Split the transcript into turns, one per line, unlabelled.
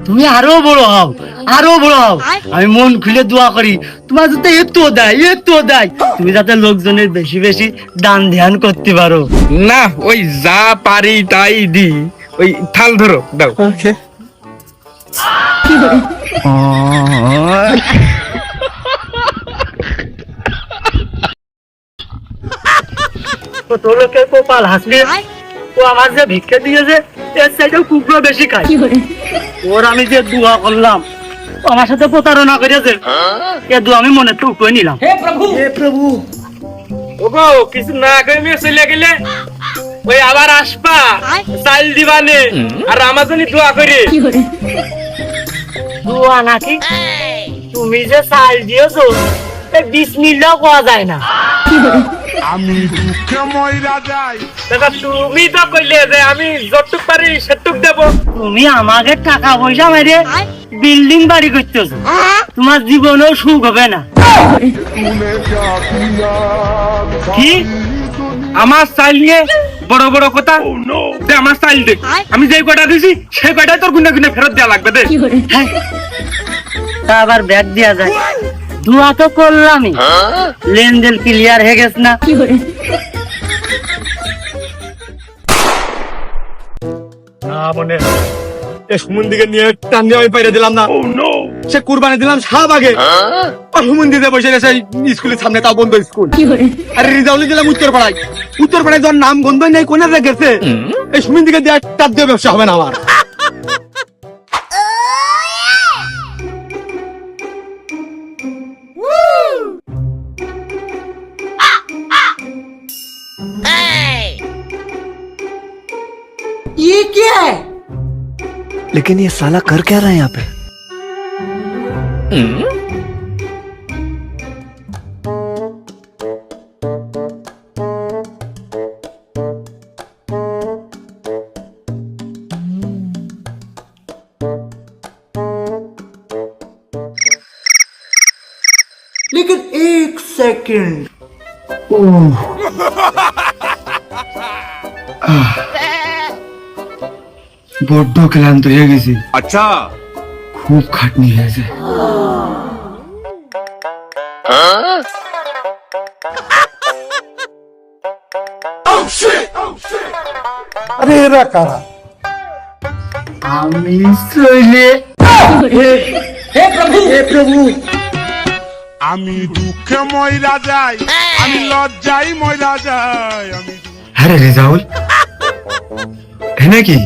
তুমি আরো বড় হও, আরো বড় হও। আমি মন খুলে দোয়া করি তোমার যাতে এত দেয় তুমি যাতে লোকজনের বেশি বেশি দান ধ্যান করতে পারো।
না, ওই যা পারি তাই দি। ওই থাল ধরো, দাও।
কত লোকের কপাল হাসলে ও আমার যে ভিক্ষা দিয়েছে এর চাইতেও কুকুর বেশি খায়। ওর আমি যে দোয়া করলাম ও আমার সাথে প্রতারণা করেছে, এ দোয়া আমি মনে তো উঠে নিলাম। হে প্রভু
ওগো, কিছু না করে মেয়ে চলে গেলে ওই আবার আসবা, চাল দিবানে আর আমার জন্য দোয়া করে।
দোয়া নাকি? তুমি যে চাল দিয়েছো বিসমিল্লাহ কোয়া যায় না।
আমি দুঃখে ময়রা যাই।
দাদা, তুমি তো কইলে যে আমি যতটুক পারি সেটুক দেব।
তুমি আমাকে টাকা পয়সা মেরে বিল্ডিং বাড়ি করতেছো, তোমার জীবনেও সুখ হবে না।
কি আমার চাইল নিয়ে বড় বড় কথা? দে আমার চাইল দে, আমি যে কটা দিছি সেই কটাই তোর গুনে গুনে ফেরত দেওয়া লাগবে। দে।
হ্যাঁ, তা আবার ব্যাগ দেওয়া যায়? দোয়া তো করলামই, লেনদেন ক্লিয়ার হয়ে গেছে না?
না মনে সুমন্দিকে নিয়ে টান দিয়ে আমি পাইরে দিলাম না। সে কুরবানি দিলাম শাহবাগে, সুমন্দি দিয়ে বসে গেছে স্কুলের সামনে, তাও বন্ধ স্কুল। আর রিজাউলি দিলাম উত্তরপাড়ায় যার নাম গন্ধ নেই, কোনে গেছে। এই সুমন্দিকে দিয়ে টান দিয়ে ব্যবসা হবে না আমার।
ये क्या है?
लेकिन ये साला कर क्या रहा है यहाँ पे?
लेकिन एक सेकंड, বড্ড ক্লান্ত হয়ে গেছি।
আচ্ছা,
খুব খাটনি হয়েছে।
আরে এরা কারা?
আমি চলে। হে প্রভু
আমি দুঃখে ময়রা যাই, আমি লজ্জায় ময়রা যাই।
আরে রেজাউল, হ্যাঁ নাকি?